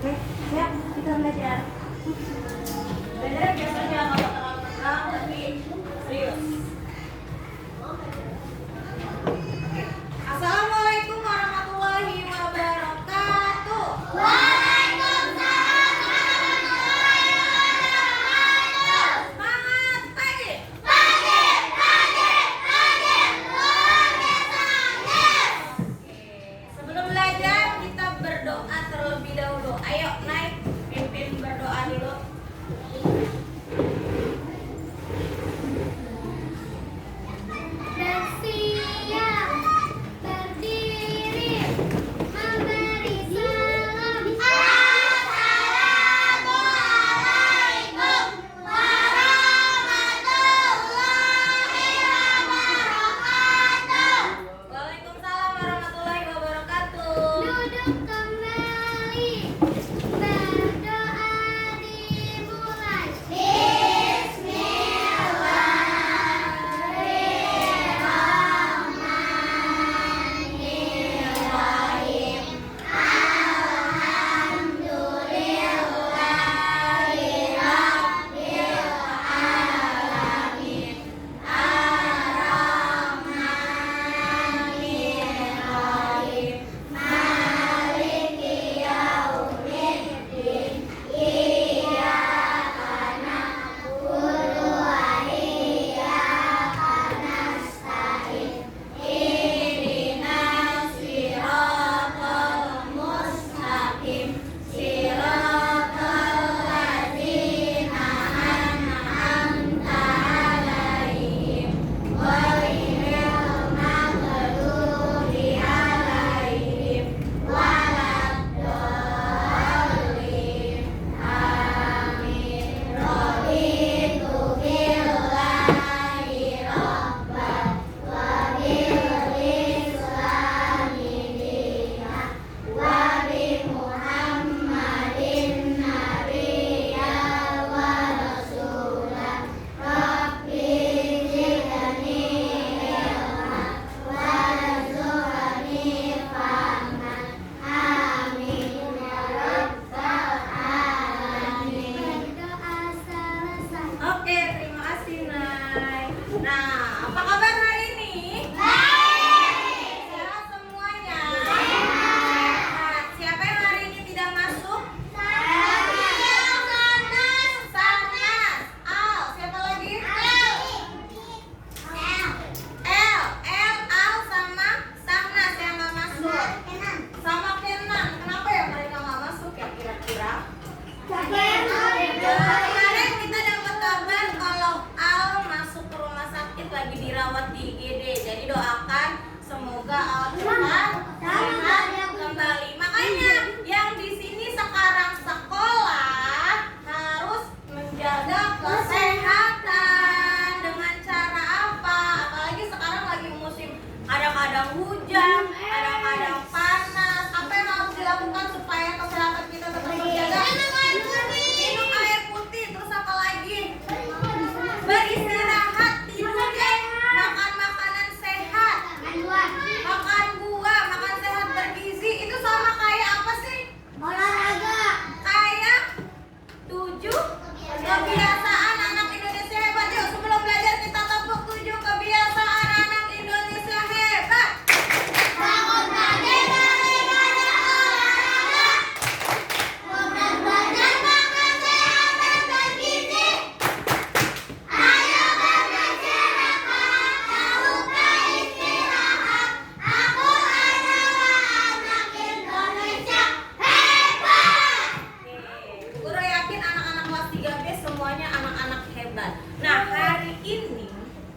Oke, siap, kita belajar. Belajar biasanya kalau terlalu tenang, tapi serius. Assalamualaikum warahmatullahi wabarakatuh. Waalaikumsalam warahmatullahi wabarakatuh. Semangat pagi. Pagi, pagi, pagi, luar biasa yes. Oke, sebelum belajar kita berdoa terlebih dahulu. Ayo naik, pimpin berdoa dulu. Bersiap, berdiri, memberi salam. Assalamualaikum warahmatullahi wabarakatuh. Waalaikumsalam warahmatullahi wabarakatuh. Duduk kembali, berdoa dimulai. Bismillahirrahmanirrahim. Alhamdulillahirabbil alamin. Ar-Rahmanirrahim. Maliki yaumiddin. Iyyaka na'budu wa iyyaka nasta'in. Ihdinas siratal mustaqim. Siratal ladzina an'amta 'alaihim ghairil maghdubi 'alaihim waladdallin. Amin. Raditu billahi rabban wa bil islami dinan wa bi Muhammadin nabiyyan wa rasulan. Rabbi zidni ilman warzuqni fahman. Amin ya rabbal alamin. Berdoa selesai. Oke, terima kasih Nay. Nah, apa kabar hari ini? Baik. Sehat semuanya? Sehat. Siapa yang hari ini tidak masuk? Sanas. Al. Siapa lagi? Al sama Sanas yang nggak masuk. Sama Kenan. Kenapa ya mereka nggak masuk ya kira-kira? Kemarin kita dapat kabar kalau Al masuk ke rumah sakit lagi dirawat di IGD. Jadi doakan semoga Al cepat sehat kembali. Makanya yang di sini sekarang sekolah harus menjaga kesehatan dengan cara apa? Apalagi sekarang lagi musim kadang-kadang hujan, kadang-kadang panas. Apa yang harus dilakukan supaya kesehatan kita tetap terjaga? Minum air putih, terus apa lagi? Beristirahat, tidur deh, makan makanan sehat, makan buah, makan sehat bergizi. Itu sama kayak apa sih? Kayak 7 kebiasaan anak Indonesia hebat. Yuk sebelum belajar kita tepuk 7 kebiasaan anak Indonesia hebat. Bangun pagi daripada olahraga, berat badan makan sehat dan bergizi. Ayo bermasyarakat, tak lupa istirahat. Aku adalah anak Indonesia hebat. Guru yakin anak-anak kelas 3B semuanya anak-anak hebat. Nah, hari ini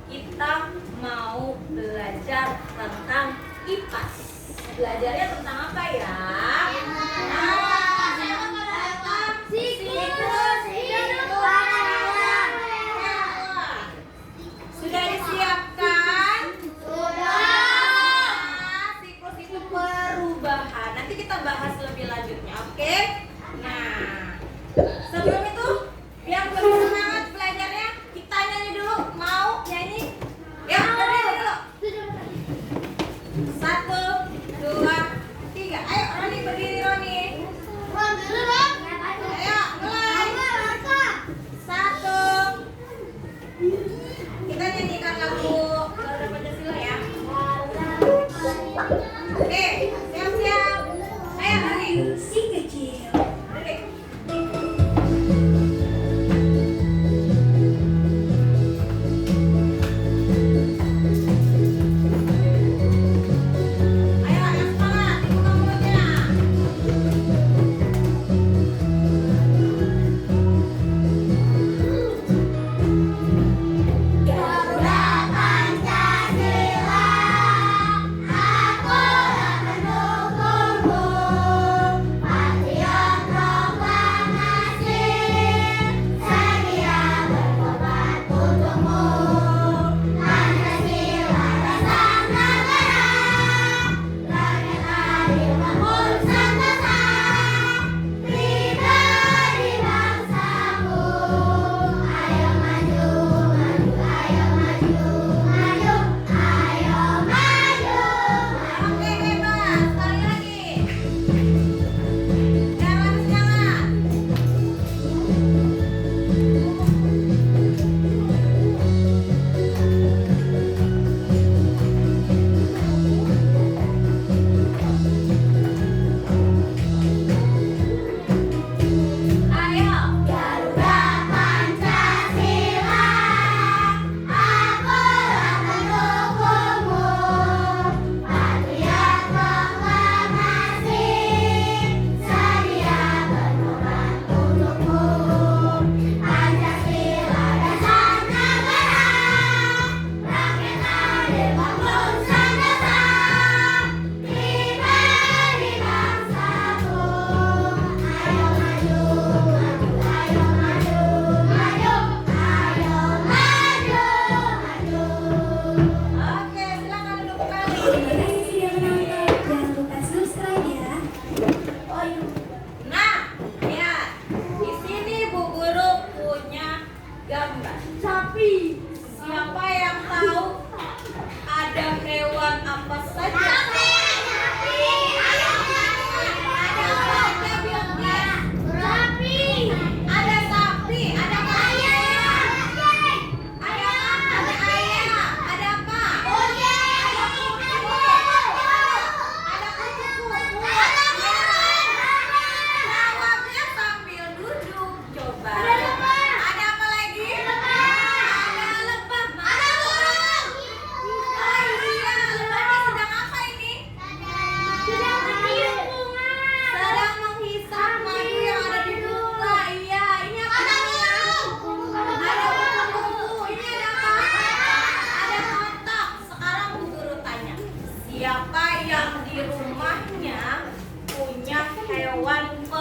kita mau belajar tentang IPAS. Belajarnya tentang apa ya? Tentang siklus hidup manusia. Sudah disiapkan? Siklus itu perubahan. Nanti kita bahas lebih lanjutnya, oke? Nah, sebelum itu, biar lebih semangat belajarnya, kita nyanyi dulu. Mau nyanyi? Ya, berdiri dulu. 1, 2, 3. Ayo, Roni berdiri, Roni. Dulu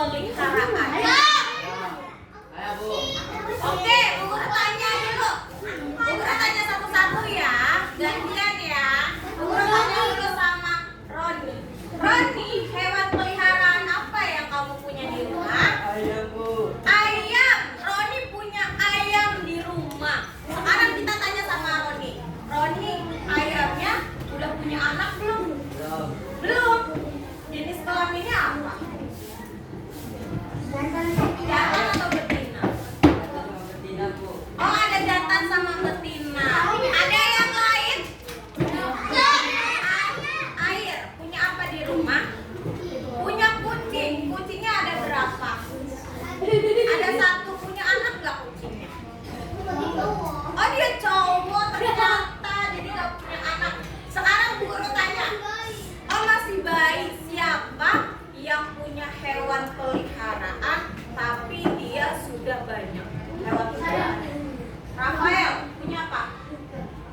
peliharaan? Ayo Bu. Oke, Bu Guru tanya dulu. Bu Guru tanya satu-satu ya, gantian ya. Bu Guru tanya dulu sama Roni. Roni, hewan peliharaan apa yang kamu punya di rumah? Ayam Bu. Ayam. Roni punya ayam di rumah. Sekarang kita tanya sama Roni. Roni, ayamnya udah punya anak belum? Belum. Belum. Jenis kelaminnya apa? Jantan atau betina? Sama betina Bu. Oh, ada jantan sama betina. Ada yang lain? Air. Punya apa di rumah? Punya kucing. Kucingnya ada berapa? Ada satu. Punya anak nggak kucingnya? Oh, dia cowok ternyata. Jadi nggak punya anak. Sekarang Bu Guru tanya. Oh, masih bayi. Siapa yang punya hewan peliharaan tapi dia sudah banyak hewan peliharaan? Rafael punya apa?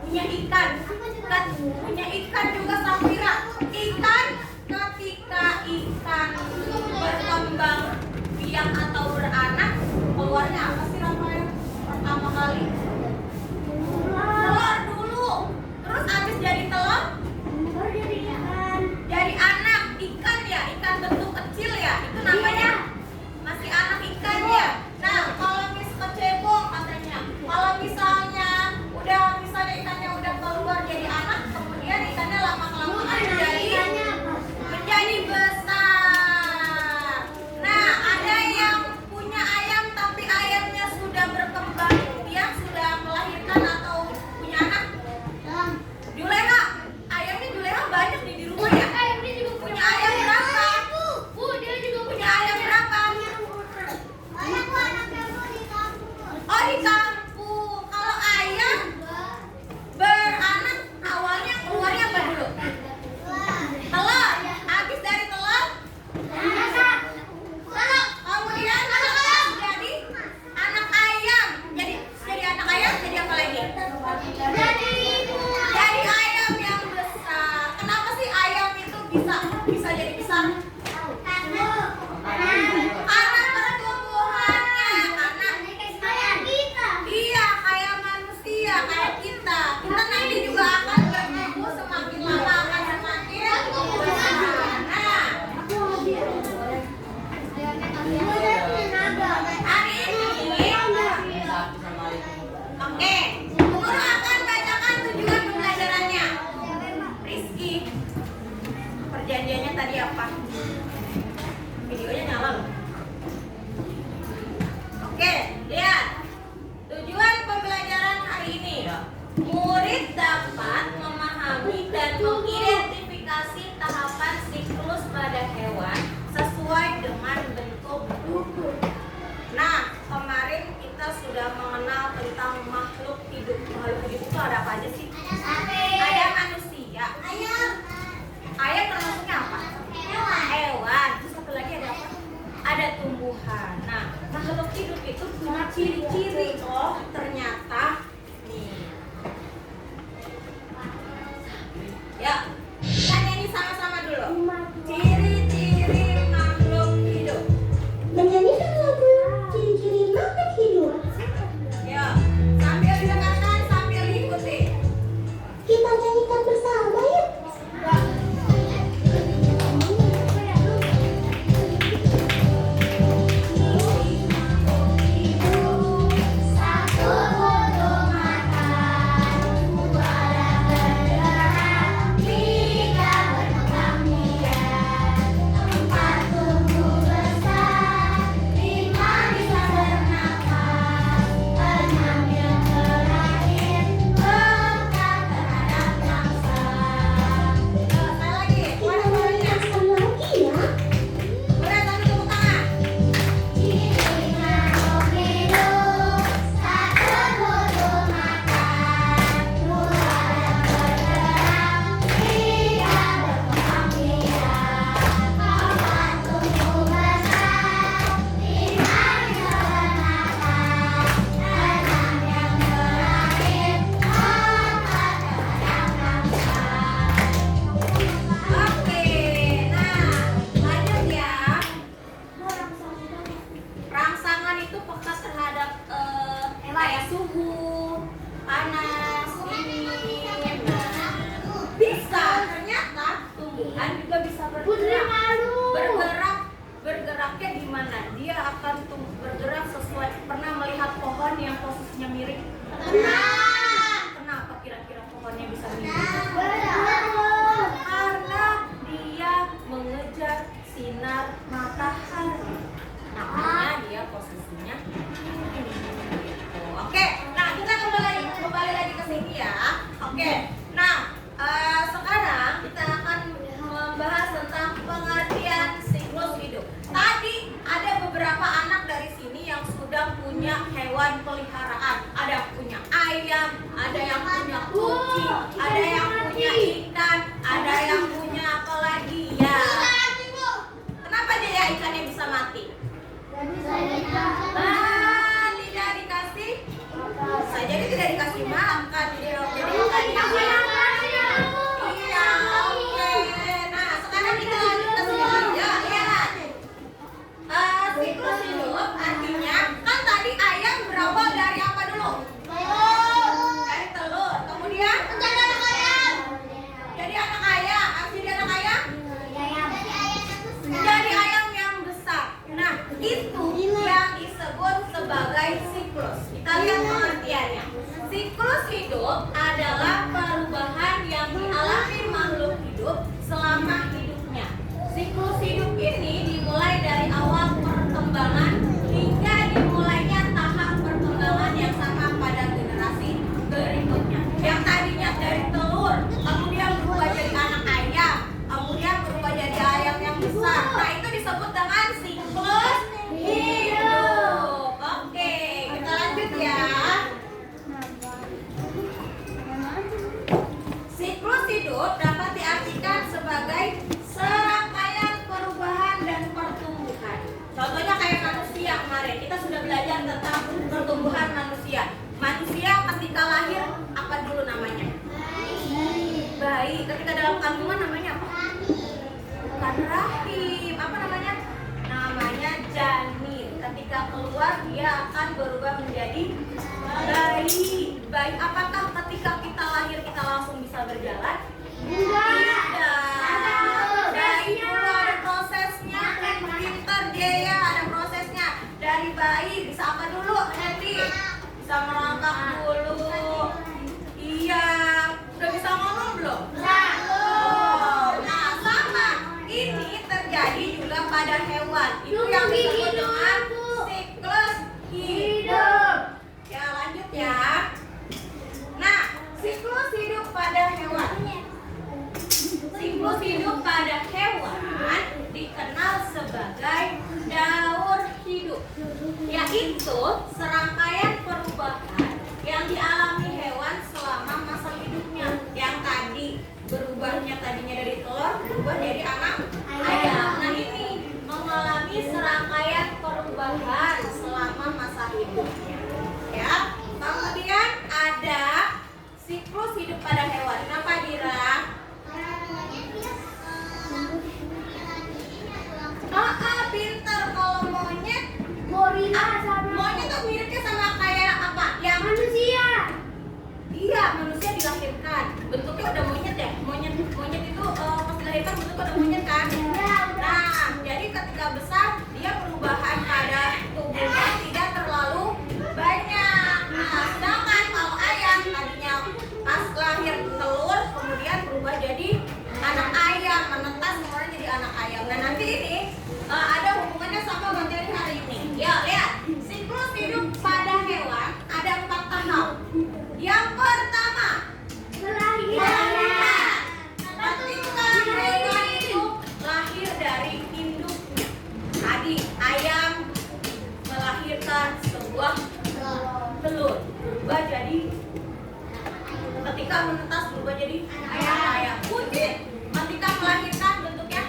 Punya ikan. Punya ikan juga Safira. Ikan, ketika ikan berkembang biak atau beranak, keluarnya apa sih Rafael? Pertama kali telur dulu. Terus habis jadi telur jadi anak ikan ya, ikan bentuk kecil ya, itu namanya masih anak ikan ya. Nah, kalau kecebong katanya, kalau misalnya ikannya udah keluar jadi anak, kemudian ikannya lama-kelamaan menjadi besar. Nah, ada yang punya ayam tapi ayamnya sudah berkembang, dia sudah melahirkan atau punya anak. Juleha, ayamnya Juleha banyak di rumah ya. Punya ayam berapa? Punya ayam berapa? Oh, di kampung. Kalau ayam beranak awalnya keluarnya apa dulu? Telur. Habis dari telur? Kemudian jadi anak ayam. Jadi anak ayam jadi apa lagi? Jadi ayam yang besar. Kenapa sih ayam itu bisa jadi besar? Karena pertumbuhannya, iya kayak manusia, kayak kita. Kita nanti juga akan bertumbuh, semakin lama akan semakin besar. Nah, hari ini, Sapi sama itu. oke, Bu Guru akan bacakan tujuan pembelajarannya. Rizky, perjanjiannya tadi apa? Videonya nyala loh. Oke, lihat. Tujuan pembelajaran hari ini. Murid dapat memahami dan mengidentifikasi tahapan siklus pada hewan sesuai dengan bentuk tubuh. Nah, kemarin kita sudah mengenal tentang makhluk hidup. Makhluk hidup itu ada apa aja sih? Ada manusia. Ayam termasuknya apa? Hewan. Terus satu lagi ada apa? Ada tumbuhan. Nah, makhluk hidup itu punya ciri-ciri. Oh, ternyata nih. Ya, kita nyanyi sama-sama dulu. Ciri-ciri makhluk hidup. Menyanyikan lagu ciri-ciri makhluk hidup. Ya, sambil didengarkan, sambil diikuti. Kita nyanyikan bersama ya. Satu bayi. Ketika dalam kandungan namanya apa? Bukan rahim. Apa namanya? Namanya janin. Ketika keluar dia akan berubah menjadi bayi. Bayi apakah ketika kita lahir kita langsung bisa berjalan? Tidak. Bayi dulu ada prosesnya. Pintar Jaya, ada prosesnya. Dari bayi bisa apa dulu? Nanti bisa merangkak dulu. Iya. Udah bisa ngomong belum? Oh, nah sama. Ini terjadi juga pada hewan. Itu yang disebut dengan siklus hidup. Ya lanjut ya. Nah, siklus hidup pada hewan. Siklus hidup pada hewan dikenal sebagai daur hidup, yaitu serangkaian perubahan yang dialami hewan selama masa hidupnya. Yang tadi berubahnya tadinya dari telur berubah jadi anak ayam. Nah ini mengalami serangkaian perubahan selama masa hidupnya. Ya, kemudian ada siklus hidup pada hewan. Kenapa Dira? Pintar. Kalau monyet, monyet tuh miripnya sama kayak apa? Yang Manusia. iya, manusia dilahirkan. Bentuknya udah monyet ya. Monyet itu pas dilahirkan bentuknya udah monyet kan? Nah, jadi ketika besar dia perubahan pada tubuhnya tidak terlalu banyak. Nah, sedangkan kalau ayam tadinya pas lahir telur kemudian berubah jadi anak ayam, menetas kemudian jadi anak ayam. Nah, nanti ini ada hubungannya sama materi hari ini. Ya, lihat. Siklus hidup pada hewan ada 4 tahap. Yang pertama, melahirkan. Ketika hewan itu lahir dari induknya. Tadi ayam melahirkan sebuah telur, berubah jadi ketika menetas berubah jadi ayam. Kucing ketika melahirkan bentuknya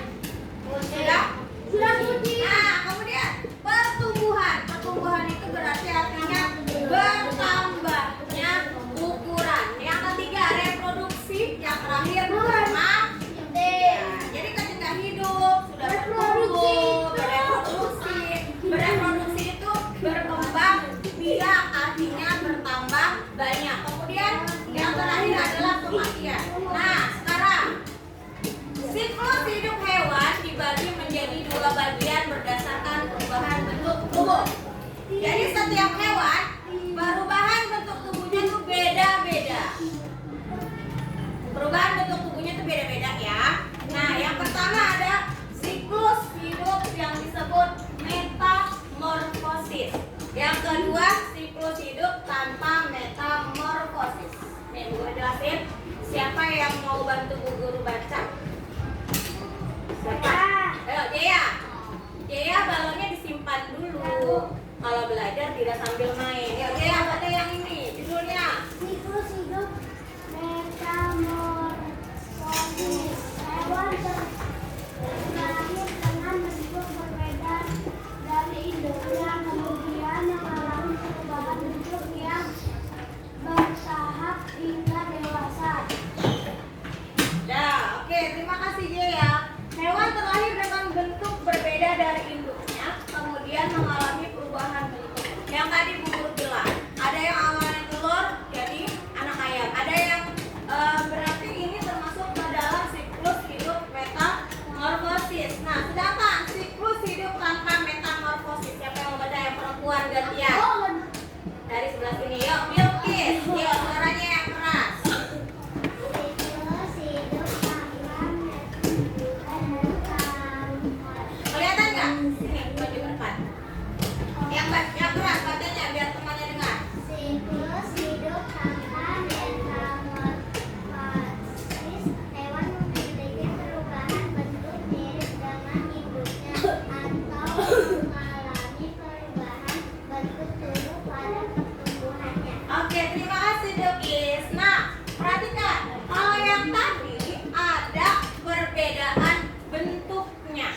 sudah putih. Nah, kemudian pertumbuhan itu berarti artinya bertambahnya ukuran. Yang ketiga reproduksi, yang terakhir jadi ketika hidup sudah bertumbuh, bereproduksi itu berkembang biak, artinya bertambah banyak. Kemudian yang terakhir adalah kematian. Nah, sekarang siklus hidup hewan dibagi menjadi 2 bagian berdasarkan perubahan bentuk tubuh. Jadi setiap hewan perubahan bentuk tubuhnya itu beda-beda. Perubahan bentuk tubuhnya itu beda-beda ya. Nah, yang pertama ada siklus hidup yang disebut metamorfosis. Yang kedua siklus hidup tanpa metamorfosis. Nih, gue jelasin. Siapa yang mau bantu Bu Guru baca? Siapa? Ayo, Jaya. Jaya, balonnya disimpan dulu. Kalau belajar tidak sambil main. Ya, Jaya, baca yang ini. Judulnya. Siklus hidup metamorfosis. Hewan terlahir dengan bentuk berbeda dari induknya, kemudian mengalami perubahan bentuk yang bertahap hingga dewasa. Nah, oke, terima kasih Jaya. Hewan terlahir dengan bentuk berbeda dari induknya, kemudian mengalami perubahan bentuk. Yang tadi Bu Guru bilang, ada yang awalnya telur jadi anak ayam. Ada yang berarti ini termasuk ke dalam siklus hidup metamorfosis. Nah, sedangkan siklus hidup tanpa metamorfosis, siapa yang mau baca? Yang perempuan gantian. Dari sebelah sini, yuk, Bilkis. Yuk, suaranya yang keras. Siklus hidup tanpa Kelihatan nggak? Sini, maju ke depan. Yang keras bacanya biar temannya dengar. siklus hidup tanpa metamorfosis. Hewan memiliki perubahan bentuk mirip dengan induknya atau mengalami perubahan bentuk tubuh pada pertumbuhannya. Oke, terima kasih Bilkis. Nah, perhatikan. Kalau yang tadi ada perbedaan bentuknya.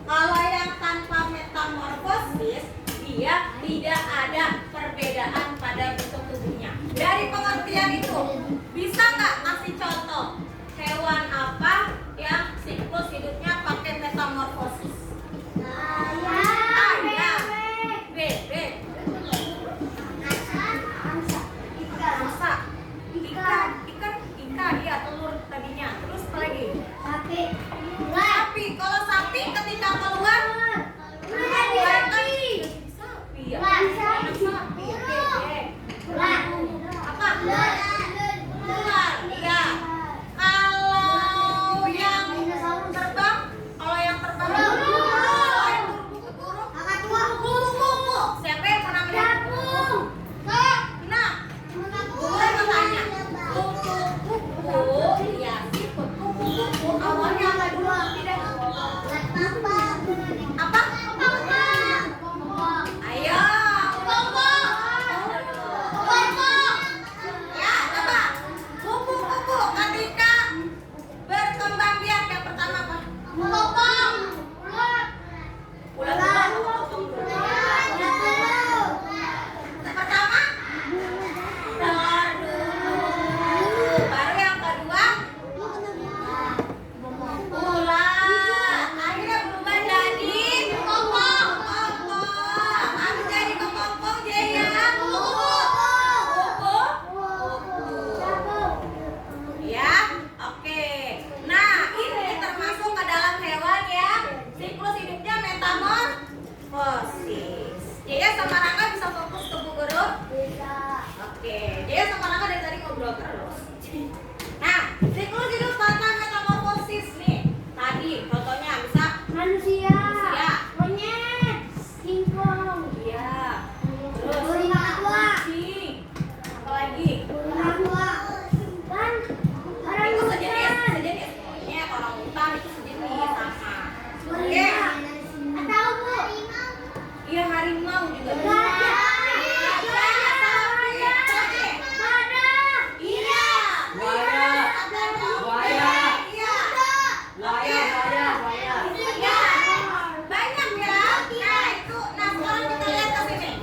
Kalau yang tanpa metamorfosis, dia tidak ada perbedaan pada bentuk tubuhnya. Dari pengertian itu, bisa nggak kasih contoh hewan hewan apa yang siklus hidupnya pakai metamorfosis? Ayam, bebek, angsa, ikan, iya telur tadinya. Terus apa lagi? Sapi. Kalau sapi ketika keluar sapi ya. Sapi, bebek. Apa? Ular, iya. Kalau yang terbang, kupu-kupu. Siapa yang pernah melihat kupu-kupu? Nah, boleh bertanya. Kupu-kupu, ya si kupu-kupu awalnya apa dulu? Tidak. Apa? Ayo. Ya, coba. Kupu-kupu ketika berkembang biak yang pertama apa? Ulat. Pertama telur dulu. Baru yang kedua ulat. Akhirnya berubah jadi kepompong. Habis jadi kepompong jadi kupu-kupu. Ya, oke. Nah, ini termasuk ke dalam hewan yang siklus hidupnya metamorfosis. Jadi sama Rangga bisa fokus ke Bu Guru? Oke, jadi sama Rangga dari tadi ngobrol terus. Nah, siklus hidup pada metamorfosis nih. Tadi contohnya bisa Manusia, Manusia. monyet, singkong, iya. Terus Burung kucing. Apa lagi? kan Itu sejenis monyet, orang hutan itu sejenis sama. Oke. atau Bu, Iya, harimau juga bisa. gajah, Ada. Iya. Buaya. Buaya. Iya. Buaya. Iya. Banyak ya. Nah, itu. Nah, sekarang kita lihat ke sini.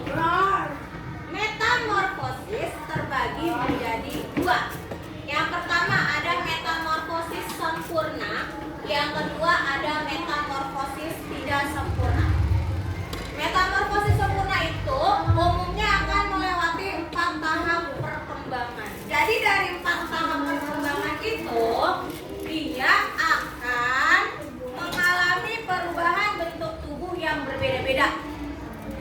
Metamorfosis terbagi menjadi dua. Yang pertama ada metamorfosis sempurna. Yang kedua ada metamorfosis tidak sempurna. Metamorfosis sempurna itu umumnya akan melewati 4 tahap perkembangan. Jadi dari 4 tahap perkembangan itu dia akan mengalami perubahan bentuk tubuh yang berbeda-beda.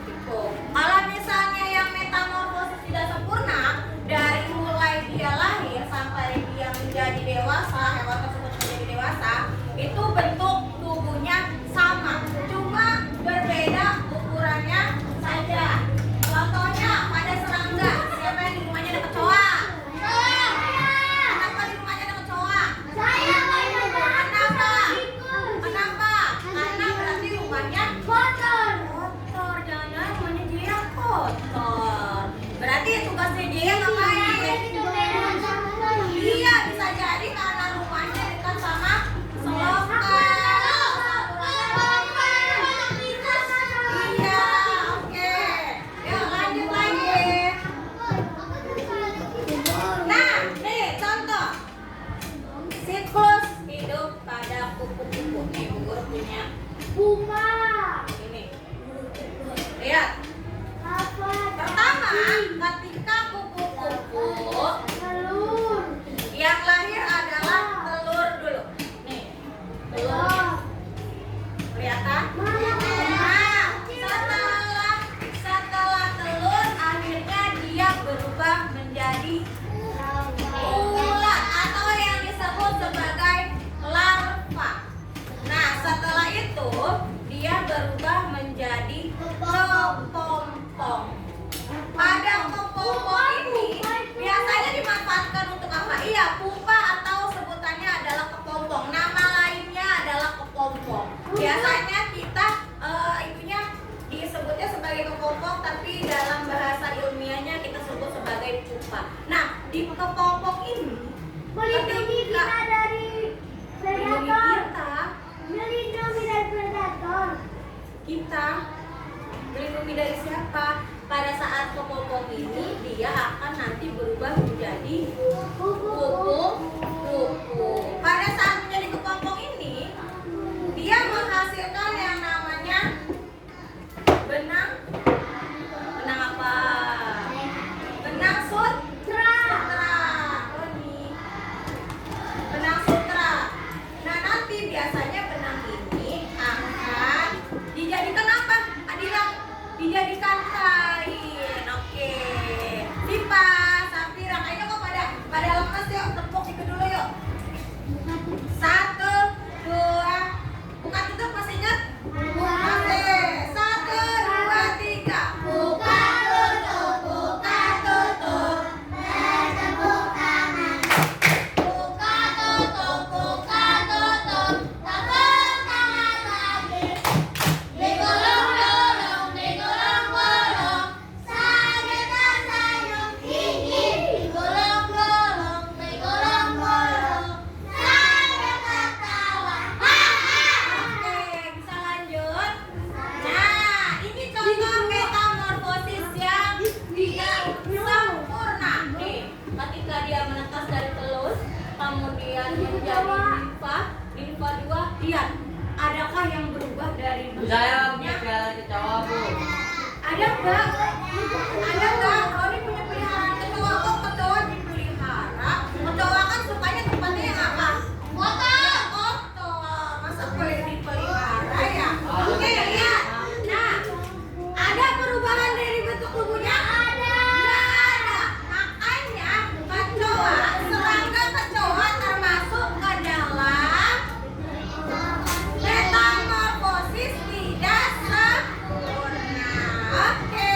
Gitu. Kalau misalnya yang metamorfosis tidak sempurna, dari mulai dia lahir sampai dia menjadi dewasa, hewan tersebut menjadi dewasa, itu bentuk tubuhnya sama, cuma berbeda ukurannya saja. Contohnya pada serangga, siapa yang di rumahnya ada kecoa? Kenapa di rumahnya ada kecoa? Kenapa? Karena berarti rumahnya kotor. Jangan-jangan rumahnya dia kotor. Berarti tugasnya dia ngapain? Iya, bisa jadi karena rumahnya dekat sama selokan. Iya, oke. Yuk lanjut lagi. Nah, nih contoh siklus hidup pada kupu-kupu. Nih, Bu Guru punya bunga, ini. Lihat. Pertama, ketika kupu-kupu telur, yang lahir adalah telur dulu. Nih, telur. Kelihatan? Nah, setelah telur akhirnya dia berubah menjadi ulat atau yang disebut sebagai larva. Nah, setelah itu dia berubah menjadi kepompong. Pada kepompong ini biasanya dimanfaatkan untuk apa? Iya, pupa atau sebutannya adalah kepompong. Nama lainnya adalah kepompong. Biasanya kita itunya disebutnya sebagai kepompong, tapi dalam bahasa ilmiahnya kita sebut sebagai pupa. Nah, di kepompong ini melindungi kita dari melindungi predator. kita melindungi dari siapa? Pada saat kepompong ini dia akan nanti berubah menjadi kupu-kupu kupu. Pada saat menjadi kepompong ini, dia menghasilkan yang namanya benang. Benang apa? Benang sutra. Oh, ini. Benang sutra. Nah, nanti biasanya benang ini akan dijadikan apa? Adila, dijadikan kain. Oke. Sipa, Safira, kayaknya kok pada lemes yuk. Tepuk itu dulu yuk. 1, 2. Buka tutup, masih ingat? Oke. 1, 2, 3. Buka tutup, buka tutup. Bertepuk tangan. Buka tutup, buka tutup. Tepuk tangan lagi. Digulung-gulung, digulung-gulung. Sambil tersenyum gigi. Digulung-gulung, digulung-gulung. Sambil tertawa. Oke, bisa lanjut. Nah, ini contoh metamorfosis yang tidak sempurna. Nih, ketika dia menetas dari telur, kemudian menjadi nimfa, nimfa 2. Lihat, adakah yang berubah dari Saya punya bentuknya? piala kecoa, Bu. Ada nggak? Ada nggak? Kalau ini punya peliharaan kecoa, kok kecoa dipelihara? Kecoa kan sukanya tempatnya yang apa? Kotor. Kotor. Masa boleh dipelihara ya? Oke, lihat. Nah, ada perubahan dari bentuk tubuhnya? Ada. Nggak ada. Makanya kecoa, serangga kecoa termasuk ke dalam metamorfosis tidak sempurna. Oke.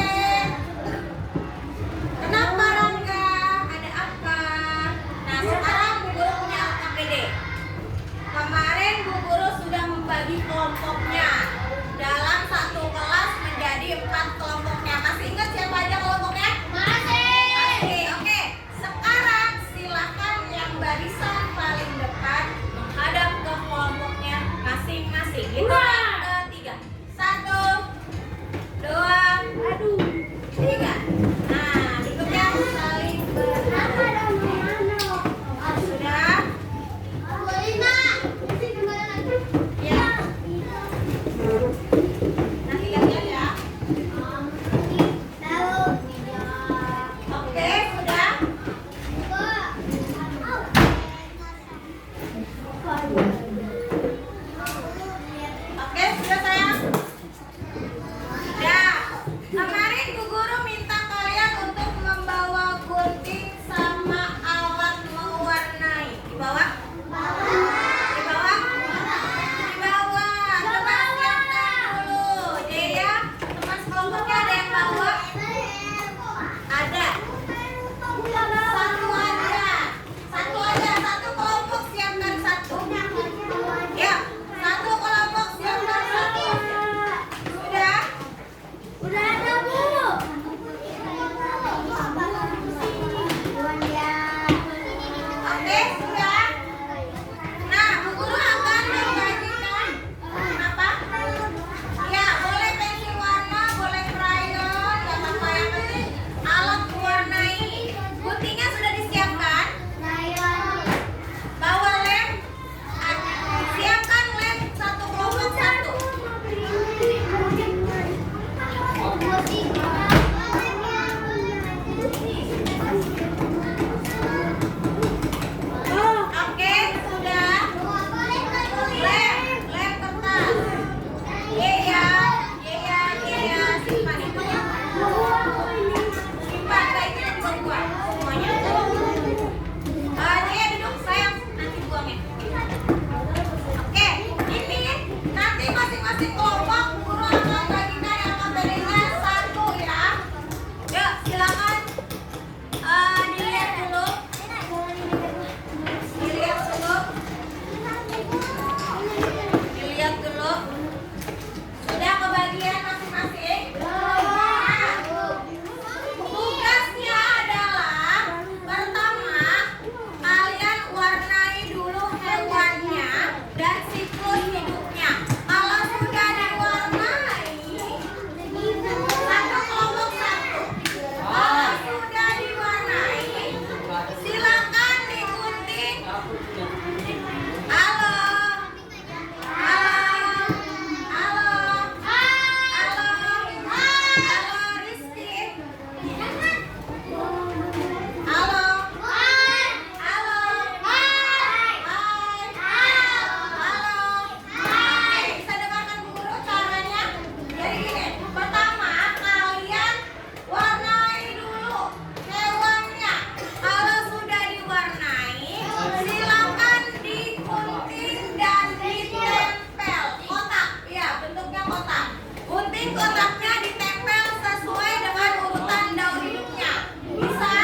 penting kotaknya ditempel sesuai dengan urutan daun hidupnya. Bisa?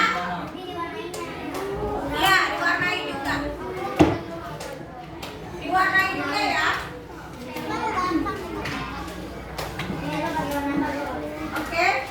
Ya, diwarnai juga. Diwarnai juga ya. Oke.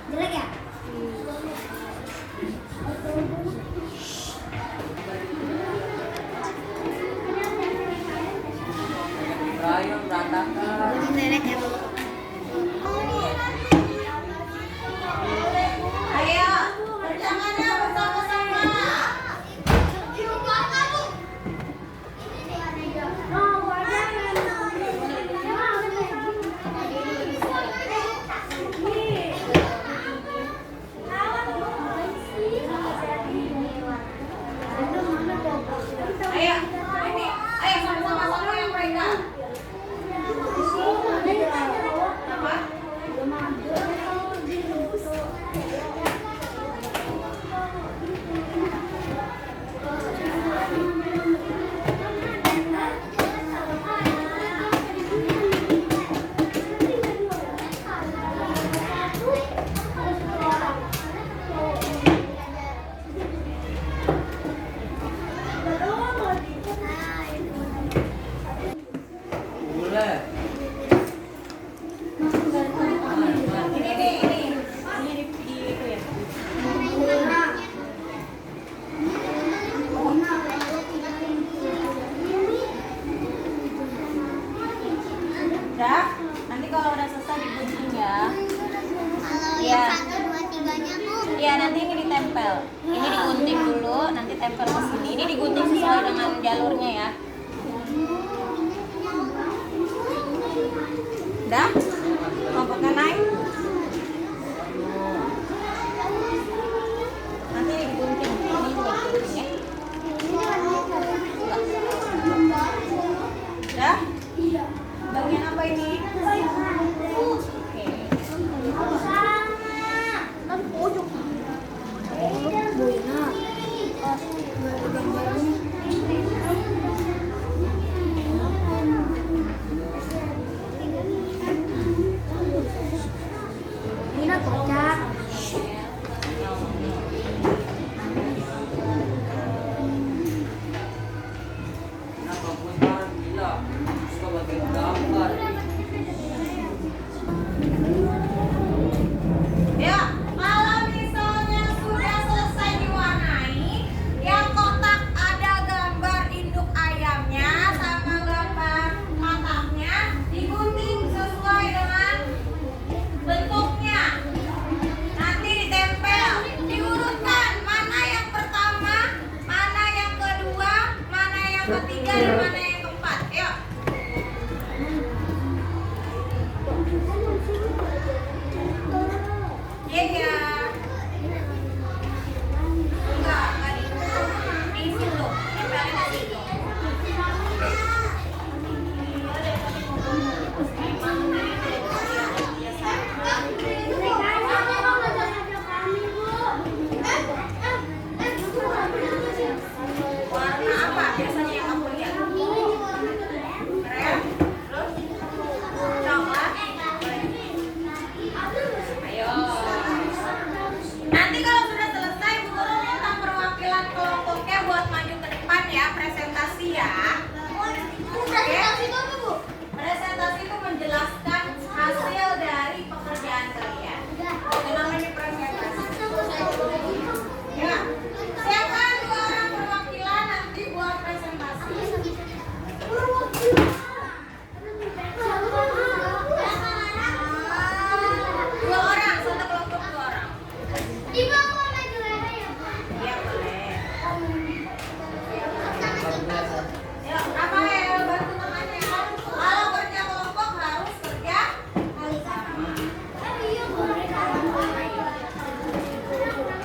Jelek ya? Rayong berantakan. Jelek ya? Ayo, tangannya bersama-sama. Ayo, ini. Ayo sama-sama yang mereka. Apa? Boleh. Ini itu ya. Udah, nanti kalau udah selesai digunting ya. Iya. Iya, nanti ini ditempel. Ini digunting dulu, nanti tempel ke sini. Ini digunting sesuai dengan jalurnya ya. Udah? Kelompoknya naik. Nanti digunting. Ini juga digunting ya. Udah? Bagian apa ini? Oke. Kenapa putar gila? Suka bagian gambar. Ya, kalau misalnya sudah selesai diwarnai, yang kotak ada gambar induk ayamnya sama gambar matanya digunting sesuai dengan bentuknya. Nanti ditempel, diurutkan mana yang pertama, mana yang kedua, mana yang ketiga, dan mana yang keempat. Yuk. Iya. Enggak diukur. Di situ, tempelin di situ. Warna apa biasanya yang kamu lihat? Krem? Terus? Coklat? Ayo. Nanti kalau sudah selesai, Bu Guru minta perwakilan kelompoknya buat maju ke depan ya, presentasi ya. Presentasi itu menjelaskan hasil dari pekerjaan kalian. Itu namanya presentasi. Ya. Siapkan 2 orang perwakilan nanti buat presentasi. Dua orang, satu kelompok 2 orang. Iya boleh. Ya, apa ya bantu temannya. Kalau kerja kelompok harus kerja sama.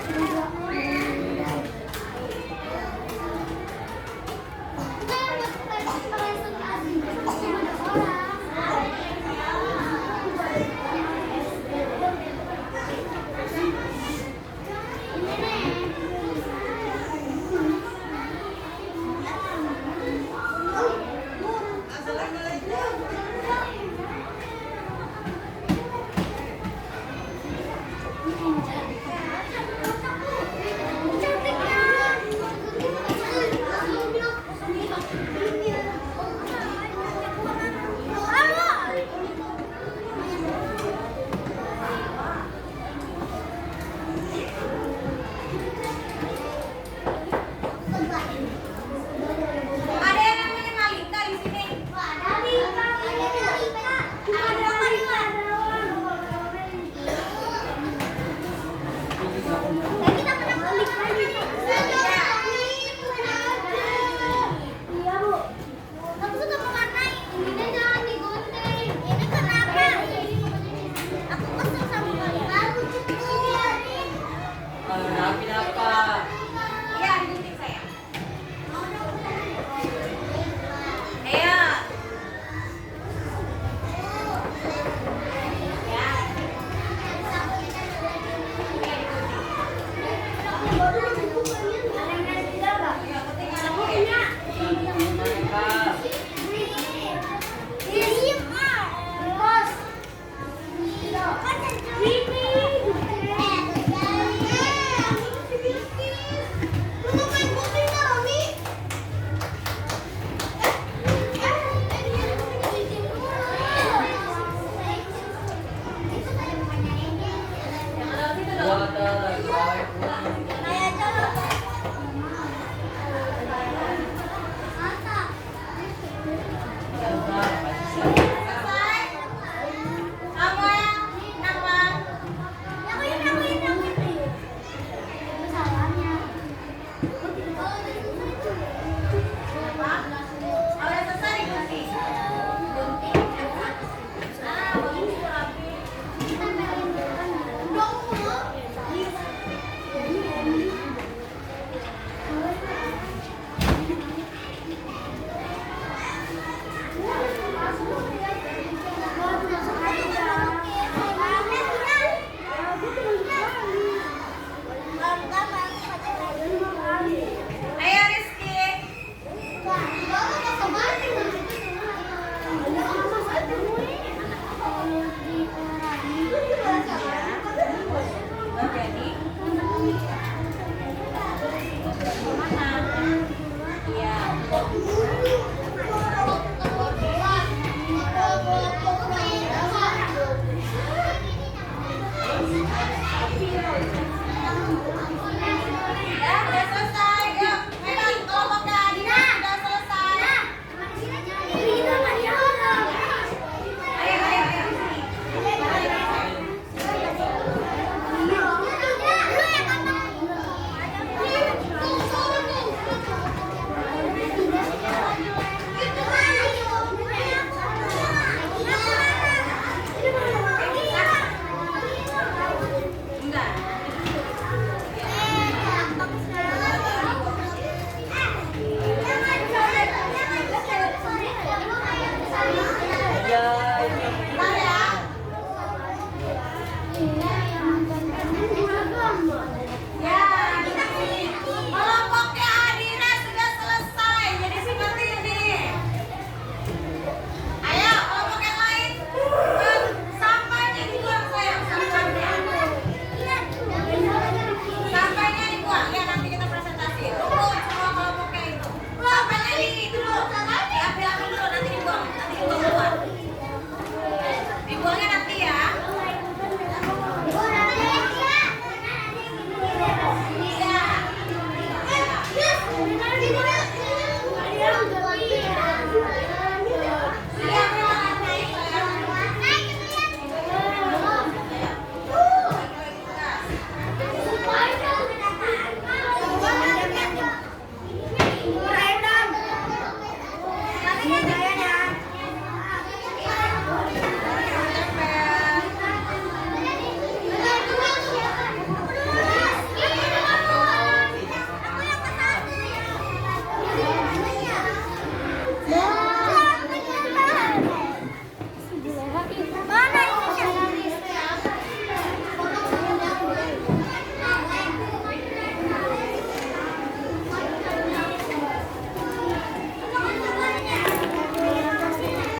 Hanapin apa?